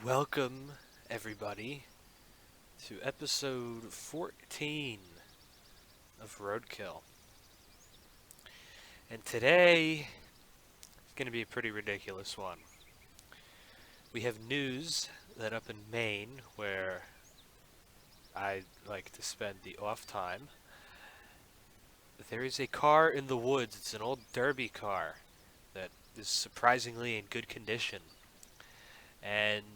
Welcome, everybody, to episode 14 of RoadKill. And today is going to be a pretty ridiculous one. We have news that up in Maine, where I like to spend the off time, there is a car in the woods. It's an old derby car that is surprisingly in good condition. And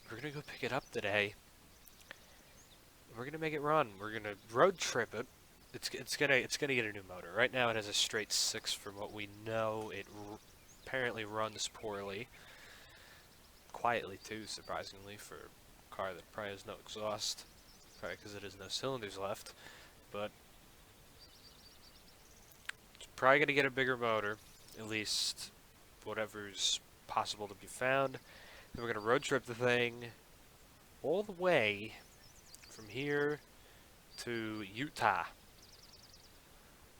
we're going to go pick it up today. We're going to make it run. We're going to road trip it. It's gonna get a new motor. Right now it has a straight 6 from what we know. It apparently runs poorly. Quietly too, surprisingly, for a car that probably has no exhaust. Probably because it has no cylinders left. But it's probably going to get a bigger motor. At least whatever's possible to be found. Then we're going to road trip the thing all the way from here to Utah,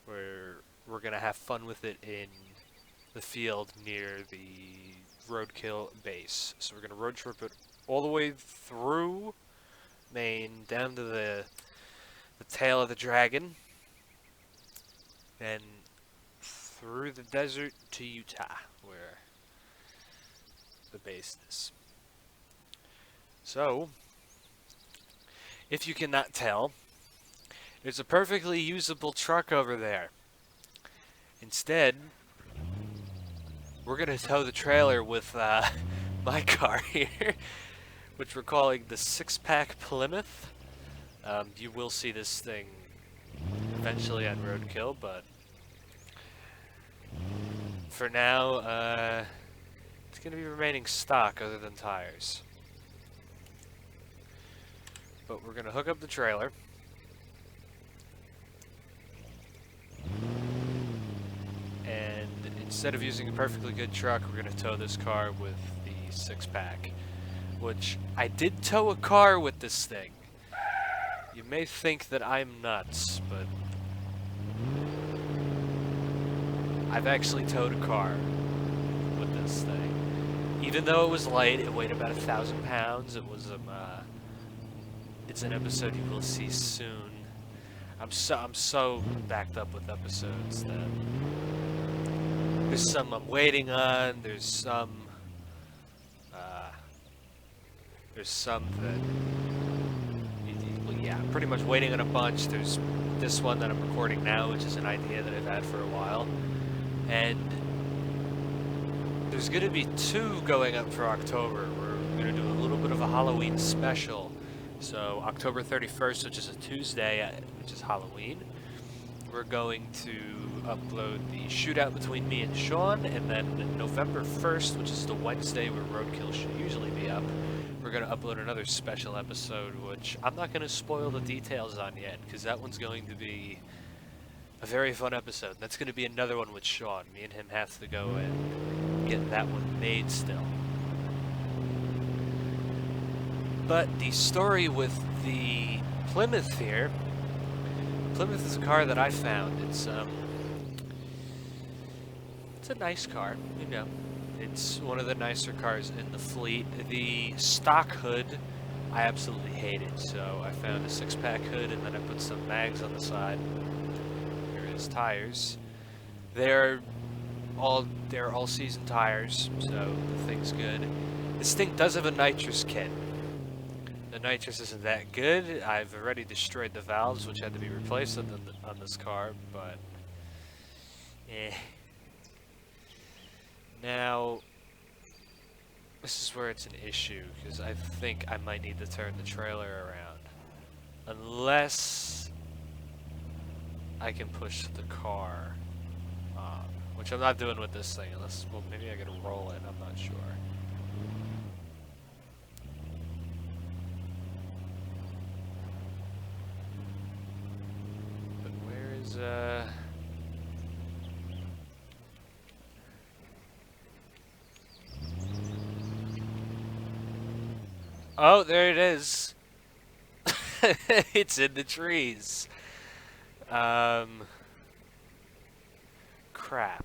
where we're going to have fun with it in the field near the RoadKill base. So we're going to road trip it all the way through Maine, down to the tail of the dragon, and through the desert to Utah, where the base is. So, if you cannot tell, there's a perfectly usable truck over there. Instead, we're going to tow the trailer with my car here, which we're calling the 6-pack Plymouth. You will see this thing eventually on RoadKill, but for now, it's going to be remaining stock other than tires. But we're going to hook up the trailer. And instead of using a perfectly good truck, we're going to tow this car with the 6-pack. Which, I did tow a car with this thing. You may think that I'm nuts, but I've actually towed a car with this thing. Even though it was light, it weighed about 1,000 pounds. It was it's an episode you will see soon. I'm so backed up with episodes that there's some I'm waiting on. There's some that well, yeah, I'm pretty much waiting on a bunch. There's this one that I'm recording now, which is an idea that I've had for a while, and there's gonna be 2 going up for October. We're gonna do a little bit of a Halloween special. So October 31st, which is a Tuesday, which is Halloween, we're going to upload the shootout between me and Sean, and then November 1st, which is the Wednesday where RoadKill should usually be up, we're going to upload another special episode, which I'm not going to spoil the details on yet, because that one's going to be a very fun episode. That's going to be another one with Sean. Me and him have to go and get that one made still. But the story with the Plymouth here, Plymouth is a car that I found. It's a nice car, you know. It's one of the nicer cars in the fleet. The stock hood, I absolutely hated. So I found a 6-pack hood, and then I put some mags on the side. Here is tires. They're all season tires, so the thing's good. This thing does have a nitrous kit. The nitrous isn't that good. I've already destroyed the valves, which had to be replaced on this car, but Now, this is where it's an issue, because I think I might need to turn the trailer around. Unless I can push the car on, which I'm not doing with this thing, unless, well, maybe I can roll it, I'm not sure. Oh, there it is. It's in the trees. Crap.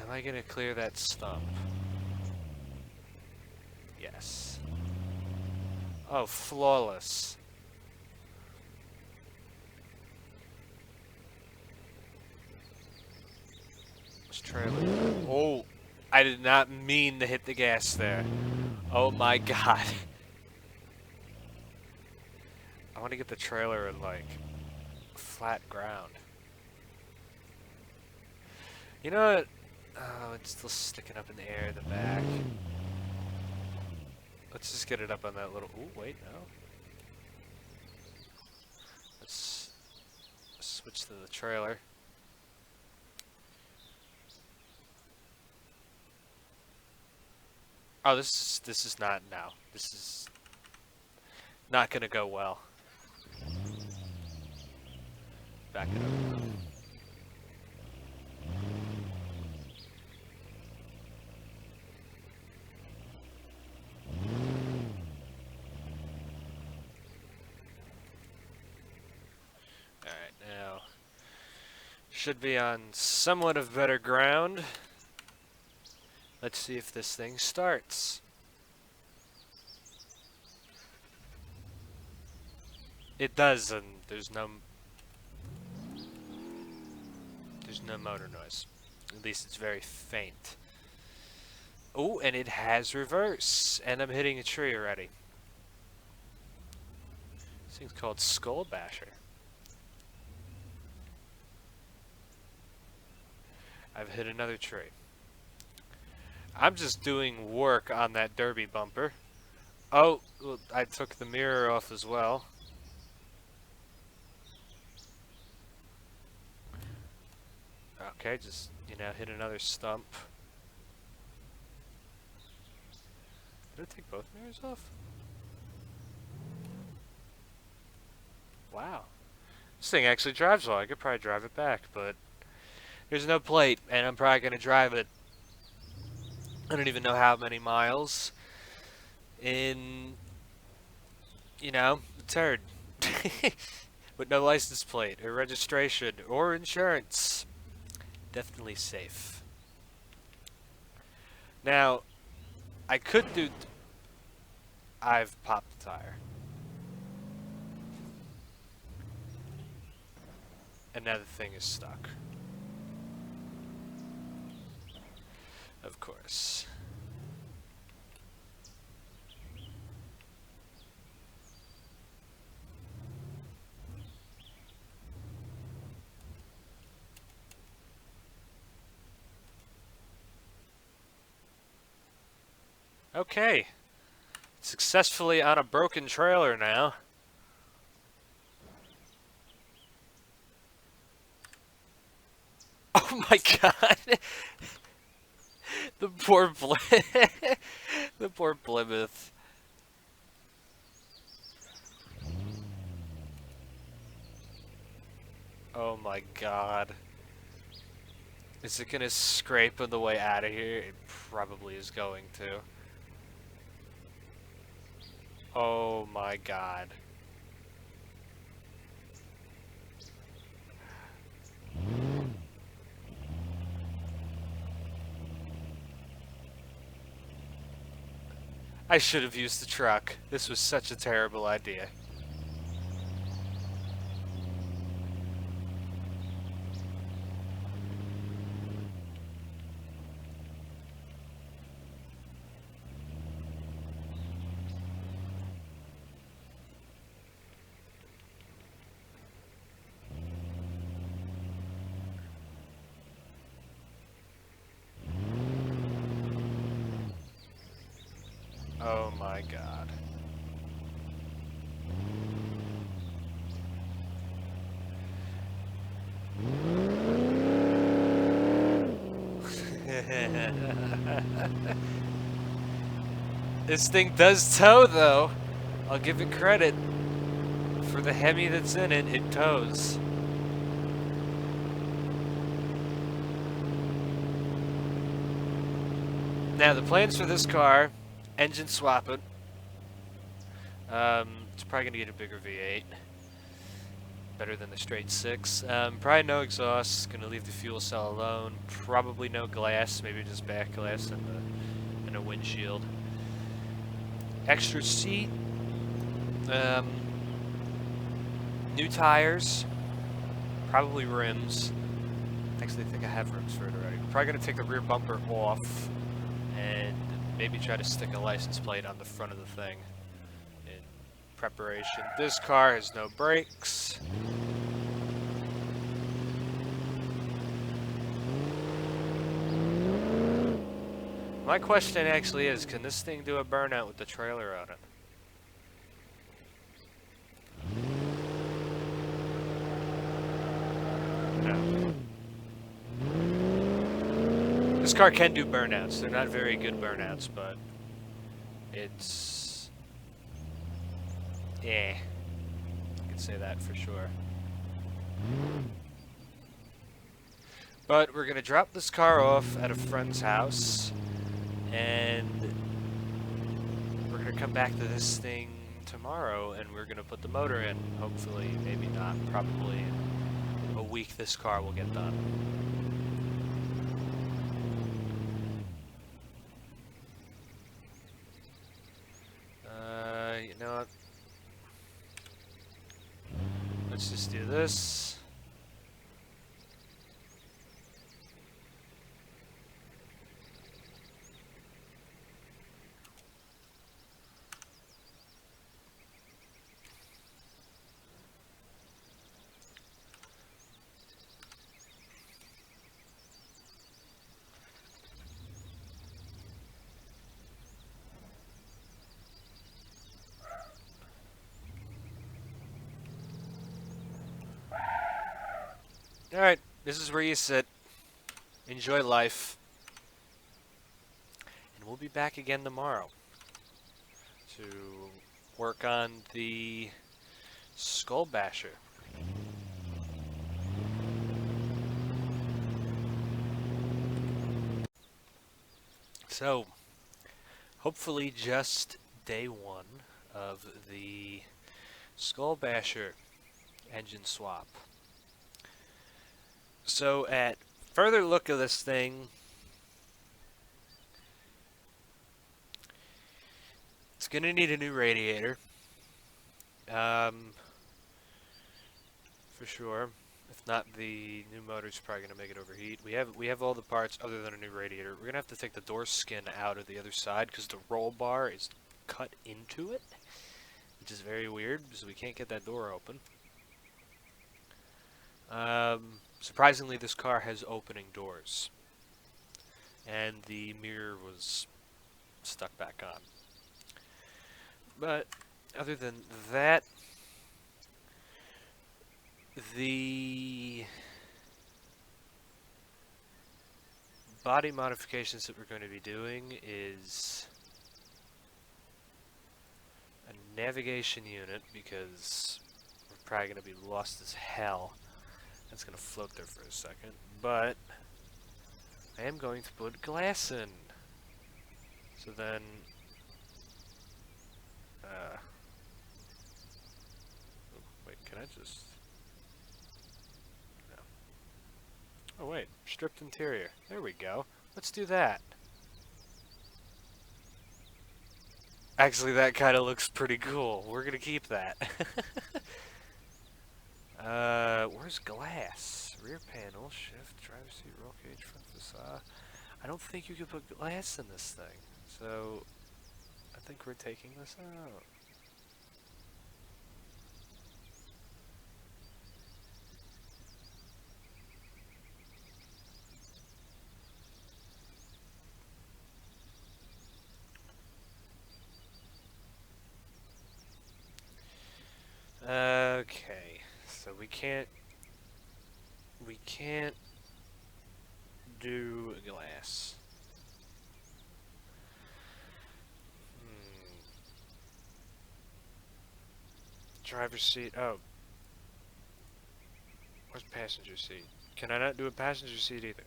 Am I gonna clear that stump? Yes. Oh, flawless. This trailer. Oh, I did not mean to hit the gas there. Oh my god. I want to get the trailer in, like, flat ground. You know what? Oh, it's still sticking up in the air in the back. Let's just get it up on that little... Ooh, wait, no. Let's switch to the trailer. Oh, this is not... No. This is not gonna go well. Back it up. Alright, now should be on somewhat of better ground. Let's see if this thing starts. It does, and there's no motor noise. At least it's very faint. Oh, and it has reverse, and I'm hitting a tree already. This thing's called Skull Basher. I've hit another tree. I'm just doing work on that derby bumper. Oh, well, I took the mirror off as well. Okay, just, you know, hit another stump. Did I take both mirrors off? Wow. This thing actually drives well. I could probably drive it back, but there's no plate, and I'm probably going to drive it. I don't even know how many miles in, you know, a turd. With no license plate, or registration, or insurance. Definitely safe. Now, I could do... I've popped the tire. And now the thing is stuck. Of course. Okay. Successfully on a broken trailer now. Oh my god. The poor the poor Plymouth. Oh my god. Is it gonna scrape on the way out of here? It probably is going to. Oh my god. I should have used the truck. This was such a terrible idea. Oh my god. This thing does tow though. I'll give it credit. For the Hemi that's in it, it tows. Now the plans for this car, engine swap it. It's probably gonna get a bigger V8. Better than the straight 6. Probably no exhaust. Gonna leave the fuel cell alone. Probably no glass. Maybe just back glass and a windshield. Extra seat. New tires. Probably rims. Actually, I think I have rims for it already. Probably gonna take the rear bumper off and maybe try to stick a license plate on the front of the thing in preparation. This car has no brakes. My question actually is, can this thing do a burnout with the trailer on it? No. This car can do burnouts. They're not very good burnouts, but it's... I can say that for sure. But we're gonna drop this car off at a friend's house, and we're gonna come back to this thing tomorrow, and we're gonna put the motor in. Hopefully, maybe not. Probably in a week this car will get done. You know what? Let's just do this. Alright, this is where you sit. Enjoy life. And we'll be back again tomorrow to work on the Skull Basher. So, hopefully just day 1 of the Skull Basher engine swap. So at further look of this thing, it's gonna need a new radiator, for sure. If not, the new motor's probably gonna make it overheat. We have all the parts other than a new radiator. We're gonna have to take the door skin out of the other side because the roll bar is cut into it, which is very weird because we can't get that door open. Surprisingly, this car has opening doors, and the mirror was stuck back on. But other than that, the body modifications that we're going to be doing is a navigation unit, because we're probably going to be lost as hell. That's going to float there for a second, but I am going to put glass in. So then, wait, can I just, no. Oh wait, stripped interior. There we go. Let's do that. Actually, that kind of looks pretty cool. We're going to keep that. Where's glass? Rear panel, shift, driver's seat, roll cage, front facade. I don't think you could put glass in this thing, so I think we're taking this out. Okay, so we can't do glass. Driver's seat. Oh. Where's passenger seat? Can I not do a passenger seat either?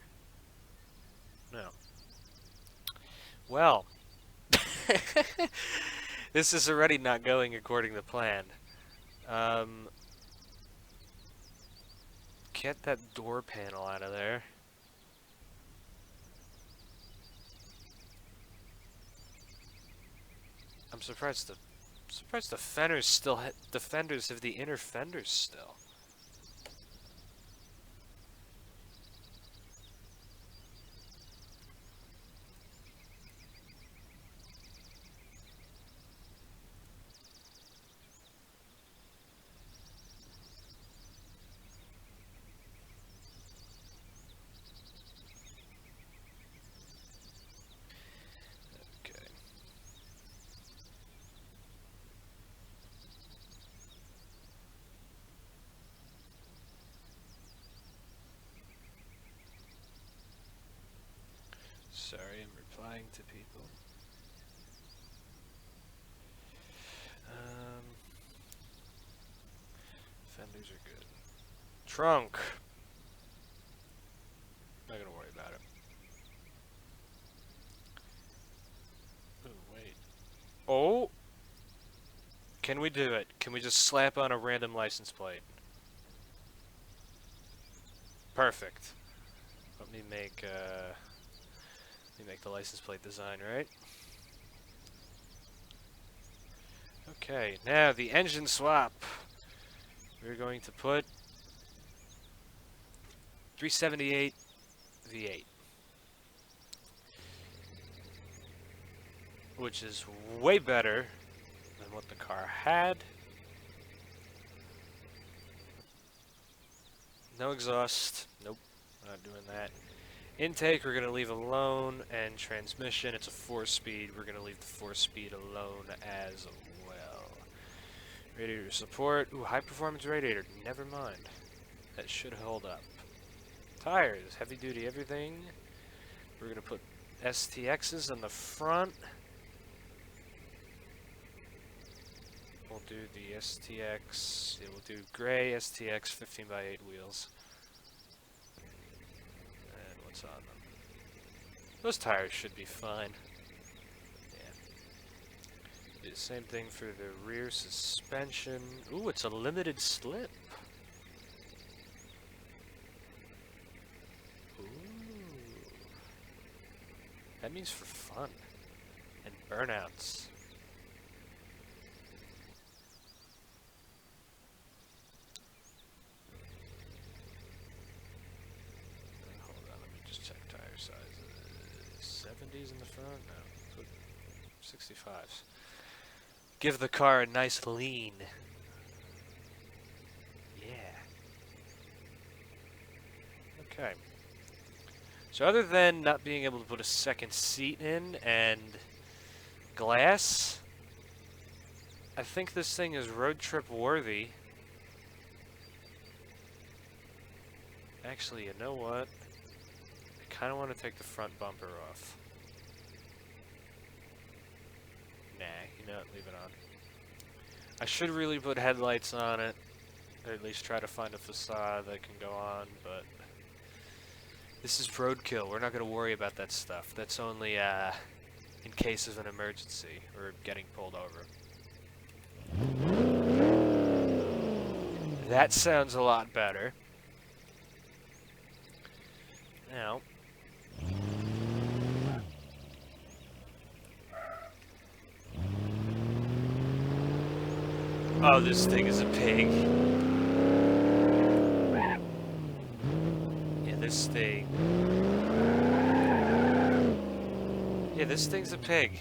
No. Well. This is already not going according to plan. get that door panel out of there. I'm surprised the fenders still the fenders have the inner fenders still. Sorry, I'm replying to people. Fenders are good. Trunk. Not gonna worry about it. Oh, wait. Oh! Can we do it? Can we just slap on a random license plate? Perfect. Let me make the license plate design, right? Okay, now the engine swap. We're going to put 378 V8, which is way better than what the car had. No exhaust. Nope, not doing that. Intake, we're going to leave alone, and transmission, it's a 4-speed. We're going to leave the 4-speed alone as well. Radiator support. Ooh, high performance radiator. Never mind. That should hold up. Tires, heavy duty everything. We're going to put STXs on the front. We'll do the STX. Yeah, we'll do gray STX 15x8 wheels. And what's on them? Those tires should be fine. Yeah. Do the same thing for the rear suspension. Ooh, it's a limited slip. Ooh. That means for fun. And burnouts. Sizes. 70s in the front? No. Put 65s. Give the car a nice lean. Yeah. Okay. So other than not being able to put a second seat in and glass, I think this thing is road trip worthy. Actually, you know what? I kind of want to take the front bumper off. Nah, you know what, leave it on. I should really put headlights on it, or at least try to find a facade that can go on, but this is roadkill. We're not going to worry about that stuff. That's only in case of an emergency or getting pulled over. That sounds a lot better. Now, oh, this thing is a pig. Yeah, this thing. Yeah, this thing's a pig.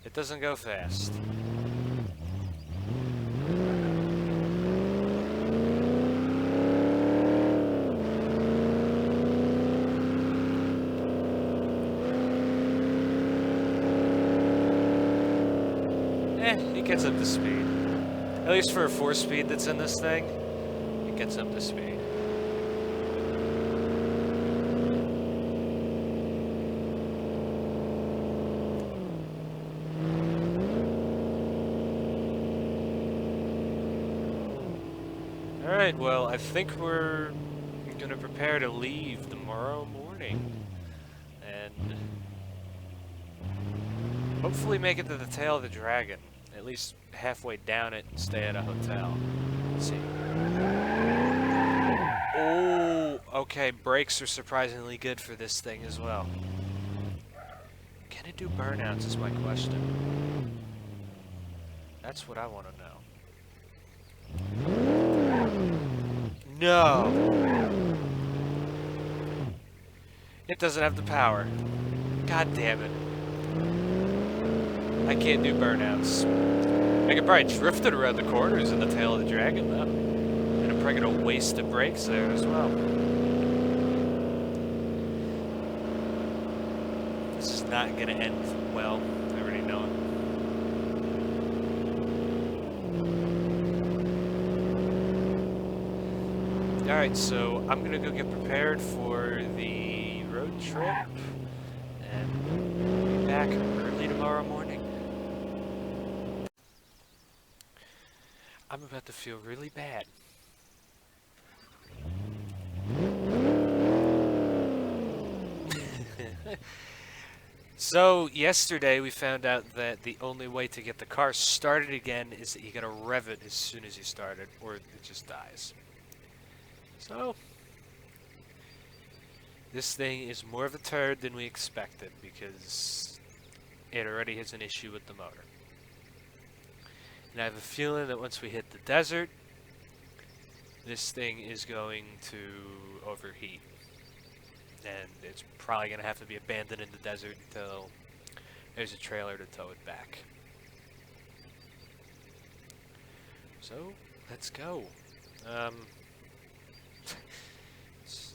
It doesn't go fast. It gets up to speed. At least for a 4-speed that's in this thing, it gets up to speed. Alright, well, I think we're going to prepare to leave tomorrow morning. And hopefully make it to the tail of the dragon. At least halfway down it and stay at a hotel. Let's see. Oh, okay, brakes are surprisingly good for this thing as well. Can it do burnouts is my question. That's what I want to know. No! It doesn't have the power. God damn it. I can't do burnouts. I could probably drift it around the corners in the tail of the dragon, though. And I'm probably gonna waste the brakes there as well. This is not gonna end well. I already know it. Alright, so I'm gonna go get prepared for the road trip. And be back early tomorrow morning. I'm about to feel really bad. So, yesterday we found out that the only way to get the car started again is that you gotta rev it as soon as you start it, or it just dies. So, this thing is more of a turd than we expected, because it already has an issue with the motor. And I have a feeling that once we hit the desert, this thing is going to overheat. And it's probably going to have to be abandoned in the desert until there's a trailer to tow it back. So, let's go.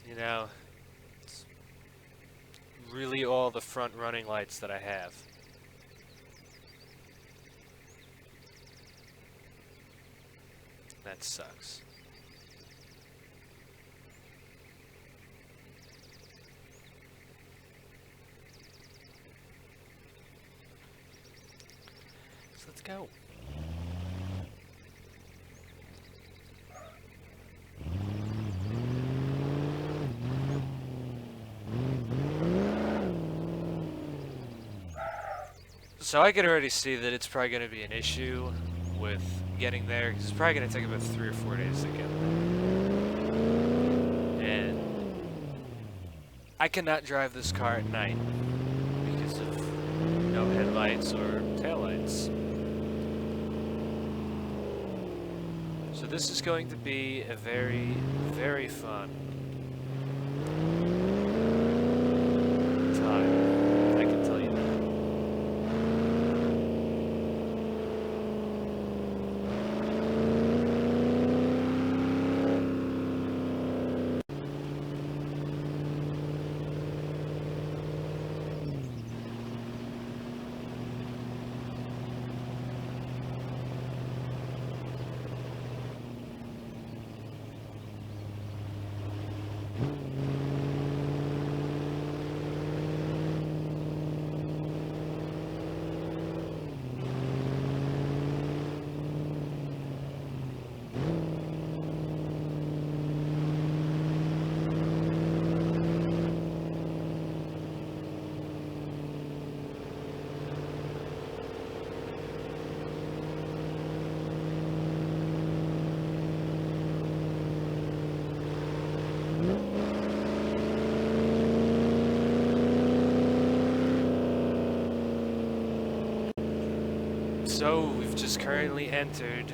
You know, it's really all the front running lights that I have. That sucks. So let's go. So I can already see that it's probably going to be an issue with getting there, because it's probably going to take about 3 or 4 days to get there. And I cannot drive this car at night because of no headlights or taillights. So this is going to be a very, very fun time. I can tell you that. So, we've just currently entered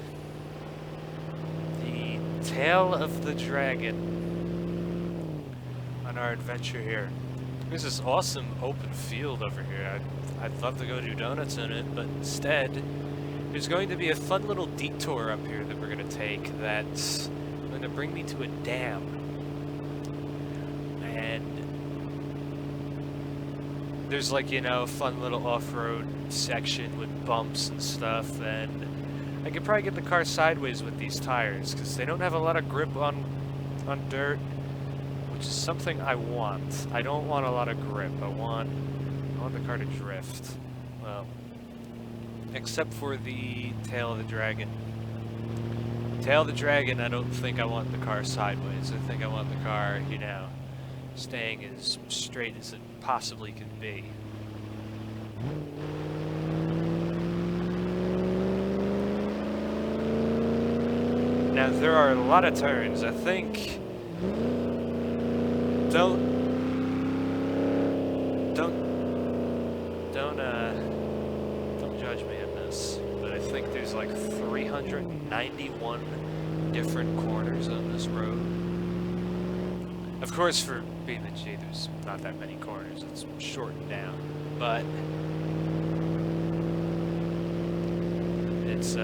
the tail of the dragon on our adventure here. There's this awesome open field over here. I'd love to go do donuts in it, but instead, there's going to be a fun little detour up here that we're going to take that's going to bring me to a dam. And there's like, you know, a fun little off-road section with bumps and stuff, and I could probably get the car sideways with these tires, because they don't have a lot of grip on dirt, which is something I want. I don't want a lot of grip. I want the car to drift. Well, except for the tail of the dragon. Tail of the dragon, I don't think I want the car sideways. I think I want the car, you know, staying as straight as it possibly can be. Now, there are a lot of turns. I think Don't judge me on this, but I think there's like 391 different corners on this road. Of course, for BeamNG, there's not that many corners. It's shortened down, but it's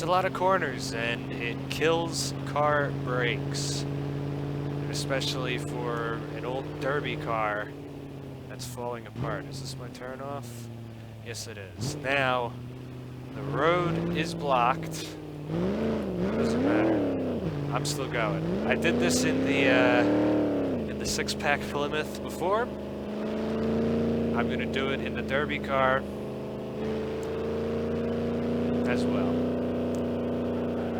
a lot of corners, and it kills car brakes, especially for an old derby car that's falling apart. Is this my turn off? Yes, it is. Now, the road is blocked. Doesn't matter. I'm still going. I did this in the six-pack Plymouth before. I'm gonna do it in the derby car as well.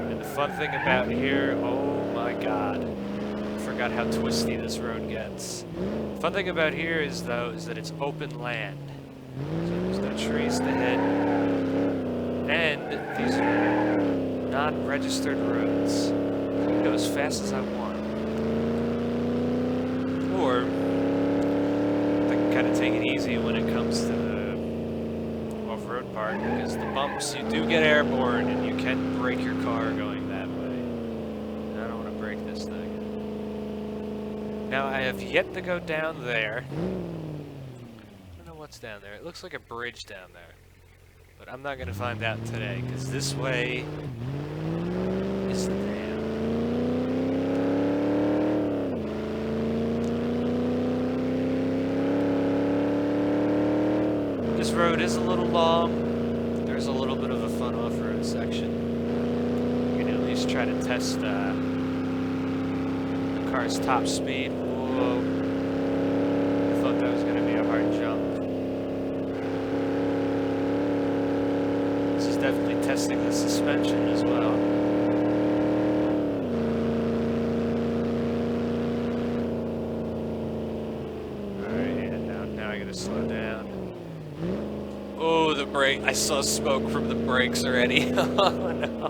And the fun thing about here, oh my god, I forgot how twisty this road gets. The fun thing about here is that it's open land. So there's no trees to hit, and these are non-registered roads. I can go as fast as I want. Or I can kind of take it easy when it comes to the off-road part, because the bumps, you do get airborne and you can break your car going that way. And I don't want to break this thing. Now I have yet to go down there. I don't know what's down there. It looks like a bridge down there. But I'm not going to find out today, because this way is the dam. This road is a little long. There's a little bit of a fun off-road section. You can at least try to test the car's top speed. Whoa. I thought that was going to be a hard jump. This is definitely testing the suspension as well. Alright, yeah, now I gotta slow down. Oh, the brake. I saw smoke from the brakes already. Oh no.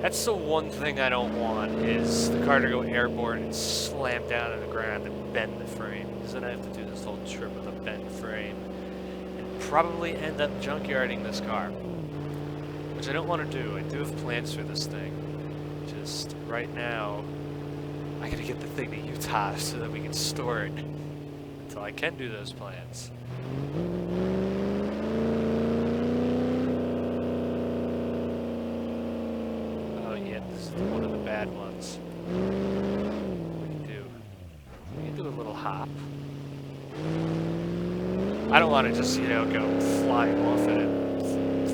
That's the one thing I don't want, is the car to go airborne and slam down on the ground and bend the frame. Because then I have to do this whole trip with a bent frame. And probably end up junkyarding this car. Which I don't want to do. I do have plans for this thing. Just right now, I gotta get the thing to Utah so that we can store it. Until I can do those plans. This is one of the bad ones. We can do a little hop. I don't want to just, you know, go flying off at it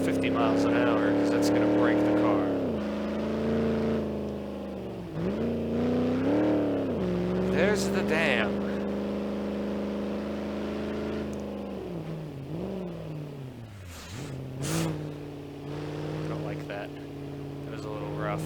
50 miles an hour, because that's going to break the car. There's the dam. I don't like that. It was a little rough.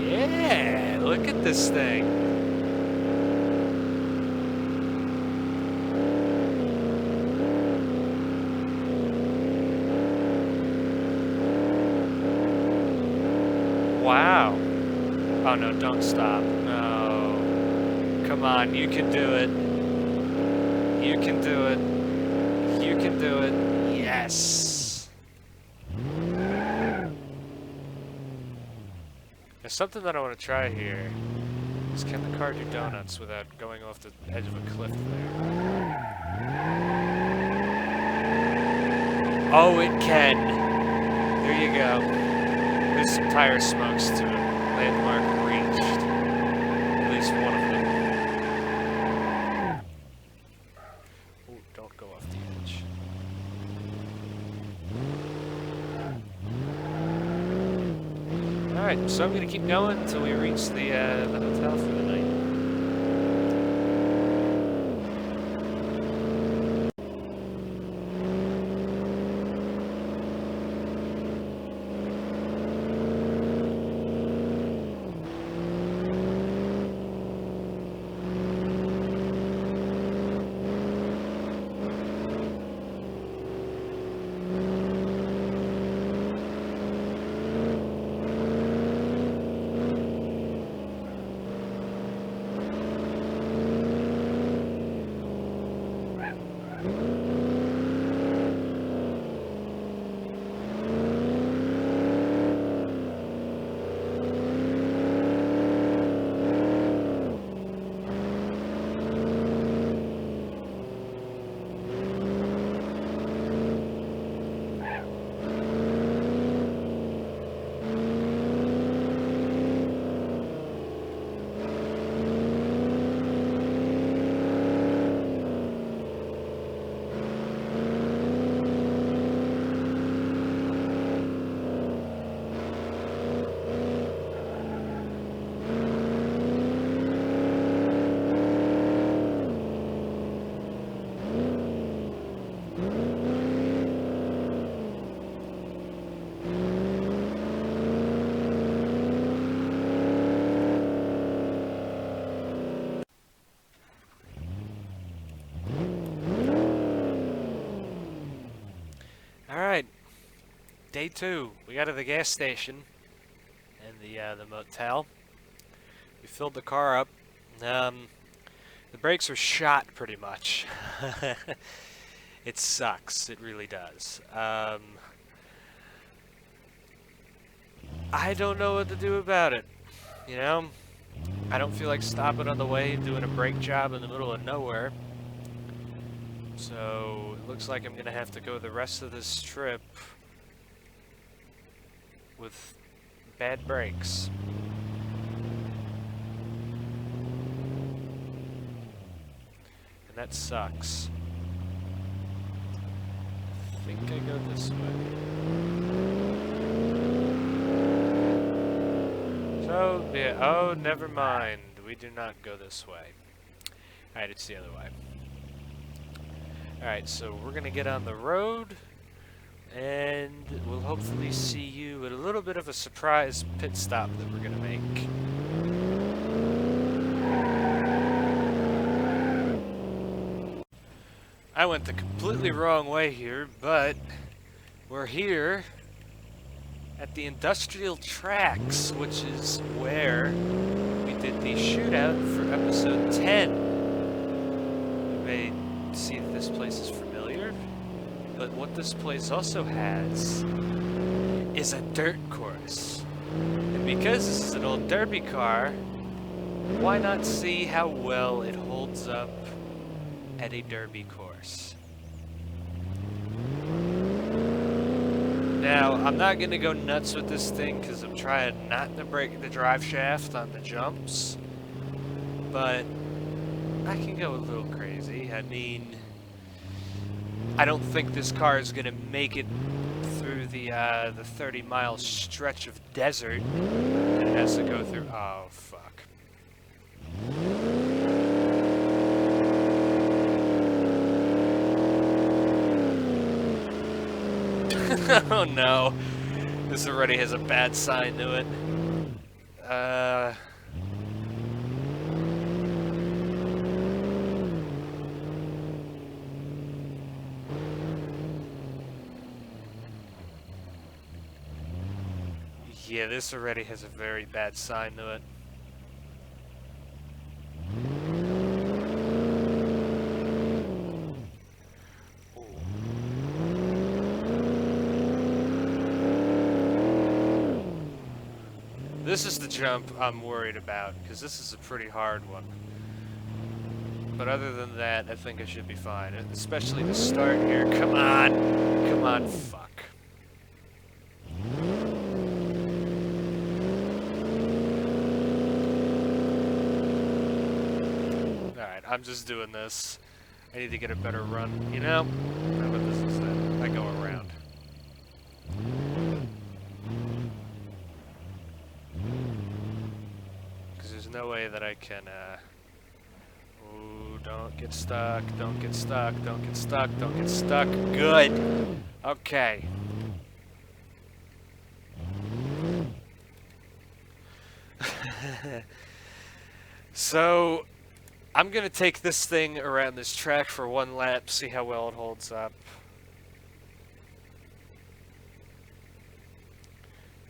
Yeah, look at this thing. Wow. Oh no, don't stop. No. Come on, you can do it. You can do it. You can do it. Yes. There's something that I want to try here. Is can the car do donuts without going off the edge of a cliff there? Oh, it can. There you go. There's some tire smokes to it. Landmark reached. At least one of them. Alright, so I'm gonna keep going until we reach the hotel for the night. Alright, day 2. We got to the gas station and the motel. We filled the car up. The brakes are shot pretty much. It sucks. It really does. I don't know what to do about it. You know? I don't feel like stopping on the way and doing a brake job in the middle of nowhere. So, it looks like I'm gonna have to go the rest of this trip with bad brakes. And that sucks. I think I go this way. So, yeah, oh, never mind. We do not go this way. Alright, it's the other way. Alright, so we're gonna get on the road, and we'll hopefully see you at a little bit of a surprise pit stop that we're gonna make. I went the completely wrong way here, but we're here at the industrial tracks, which is where we did the shootout for episode 10. You may see that this place is familiar, but what this place also has is a dirt course. And because this is an old derby car, why not see how well it holds up at a derby course? Now, I'm not going to go nuts with this thing because I'm trying not to break the drive shaft on the jumps, but I can go a little crazy. I mean, I don't think this car is going to make it through the 30-mile stretch of desert that it has to go through. Oh, fuck. Oh no, this already has a bad sign to it. Yeah, this already has a very bad sign to it. This is the jump I'm worried about, because this is a pretty hard one. But other than that, I think I should be fine. Especially the start here. Come on! Come on, fuck. Alright, I'm just doing this. I need to get a better run, you know? How about this instead? I go around. no way that I can, Ooh, don't get stuck, don't get stuck, don't get stuck, don't get stuck. Good. Okay. So, I'm gonna take this thing around this track for one lap, see how well it holds up.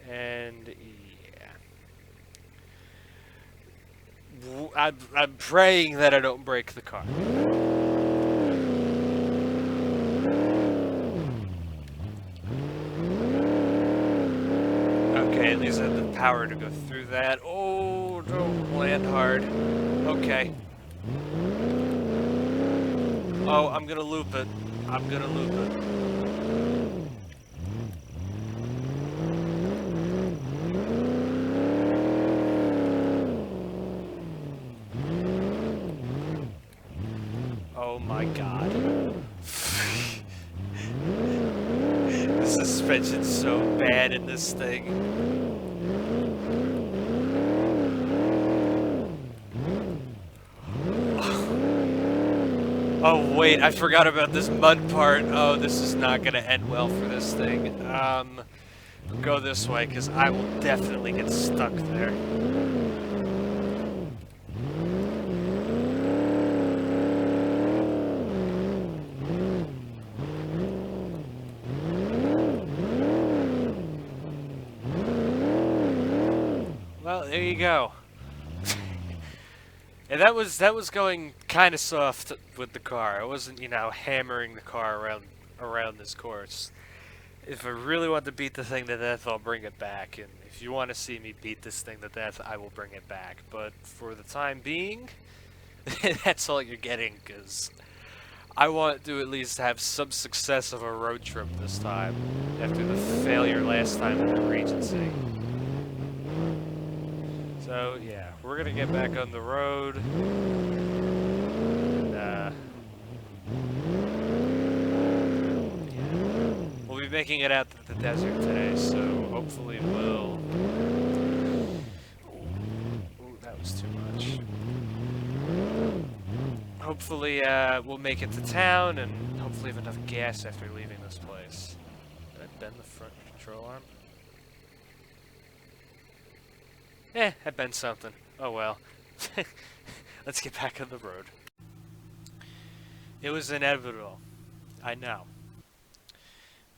And yeah. I'm praying that I don't break the car. Okay, at least I have the power to go through that. Oh, don't land hard. Okay. Oh, I'm gonna loop it. I'm gonna loop it. Oh my god. The suspension's so bad in this thing. Oh wait, I forgot about this mud part. Oh, this is not gonna end well for this thing. Go this way, because I will definitely get stuck there. Well, there you go. And that was going kind of soft with the car. I wasn't, you know, hammering the car around this course. If I really want to beat the thing to death, I'll bring it back. And if you want to see me beat this thing to death, I will bring it back. But for the time being, that's all you're getting, because I want to at least have some success of a road trip this time, after the failure last time with the Regency. So, yeah, we're gonna get back on the road. And, yeah. We'll be making it out to the desert today, so hopefully we'll... Ooh, that was too much. Hopefully, we'll make it to town, and hopefully have enough gas after leaving this place. Did I bend the front control arm? I bent something. Oh well. Let's get back on the road. It was inevitable. I know.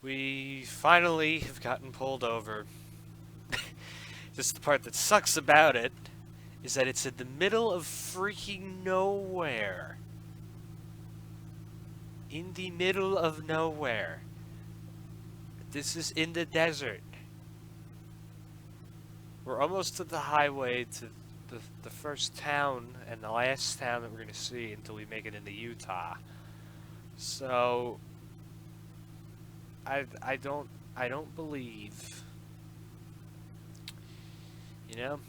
We finally have gotten pulled over. Just the part that sucks about it is that it's in the middle of freaking nowhere. In the middle of nowhere. This is in the desert. We're almost to the highway to the first town and the last town that we're going to see until we make it into Utah. So I don't believe, you know,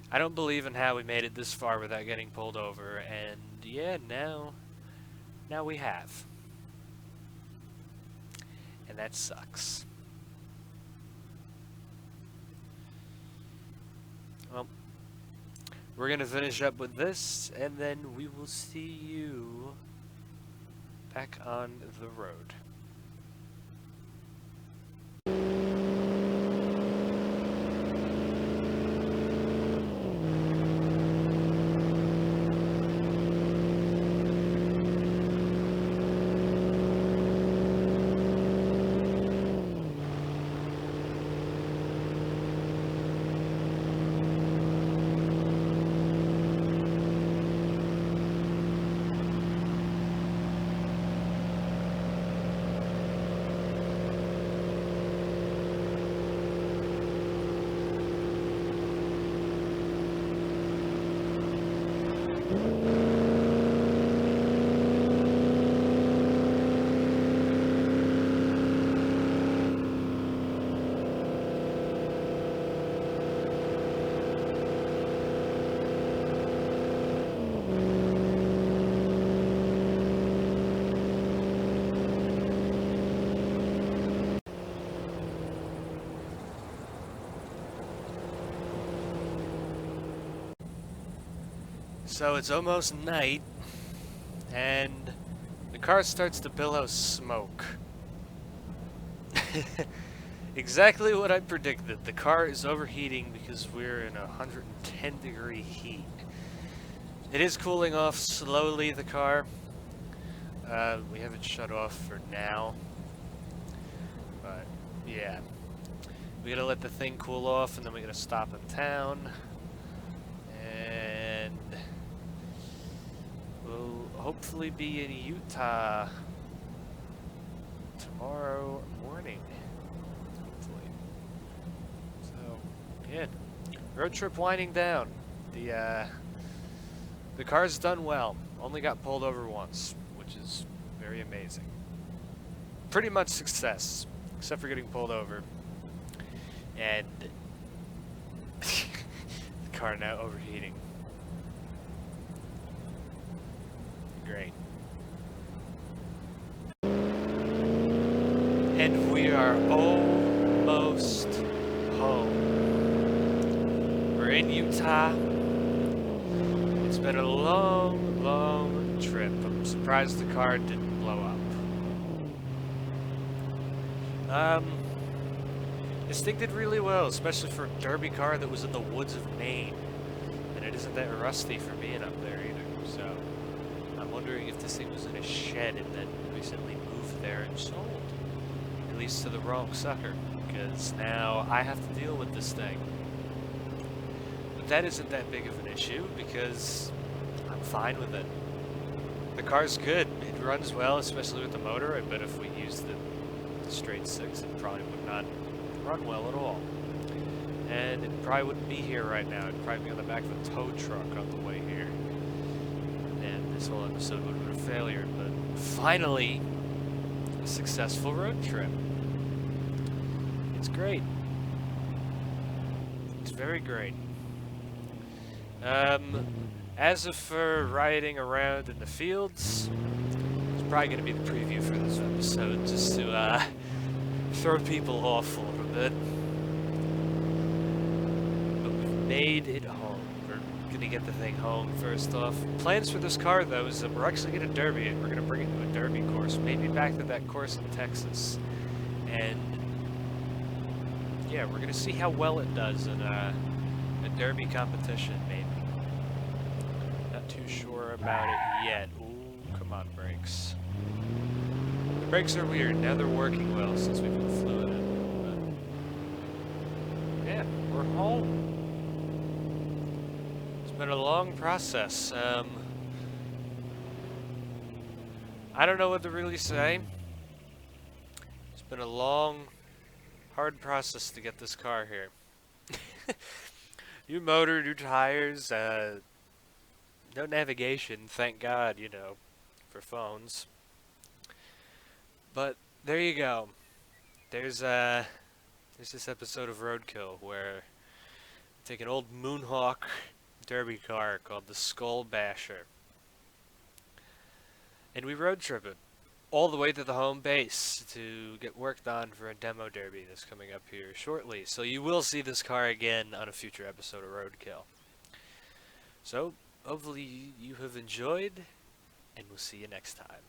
I don't believe in how we made it this far without getting pulled over, and yeah, now we have. And that sucks. Well, we're going to finish up with this, and then we will see you back on the road. So it's almost night, and the car starts to billow smoke. Exactly what I predicted. The car is overheating because we're in 110-degree heat. It is cooling off slowly, the car. We have it shut off for now. But, yeah. We gotta let the thing cool off, and then we gotta stop in town. And we'll hopefully be in Utah tomorrow morning. Hopefully. So, yeah. Road trip winding down. The car's done well. Only got pulled over once, which is very amazing. Pretty much success, except for getting pulled over. And the car now overheating. Great. And we are almost home. We're in Utah. It's been a long, long trip. I'm surprised the car didn't blow up. This thing did really well, especially for a derby car that was in the woods of Maine. And it isn't that rusty for being up there either, so I'm wondering if this thing was in a shed and then recently moved there and sold. At least to the wrong sucker, because now I have to deal with this thing. But that isn't that big of an issue, because I'm fine with it. The car's good. It runs well, especially with the motor. I bet if we used the straight six, it probably would not run well at all. And it probably wouldn't be here right now. It'd probably be on the back of a tow truck on the way here. And this whole episode would have been a failure, but finally, a successful road trip. It's great. It's very great. As of for riding around in the fields, it's probably going to be the preview for this episode, just to throw people off a little bit. But we've made it home. We're going to get the thing home first off. Plans for this car, though, is that we're actually going to derby it. We're going to bring it to a derby course, maybe back to that course in Texas. And yeah, we're going to see how well it does in a derby competition, maybe. Not too sure about it yet. Ooh, come on, brakes. The brakes are weird. Now they're working well since we put fluid in. But yeah, we're home. It's been a long process. I don't know what to really say. It's been a long, hard process to get this car here. New motor, new tires, no navigation, thank God, you know, for phones. But there you go. There's this episode of RoadKill where I take an old Moonhawk derby car called the Skull Basher, and we road trip it all the way to the home base to get worked on for a demo derby that's coming up here shortly. So you will see this car again on a future episode of RoadKill. So hopefully you have enjoyed, and we'll see you next time.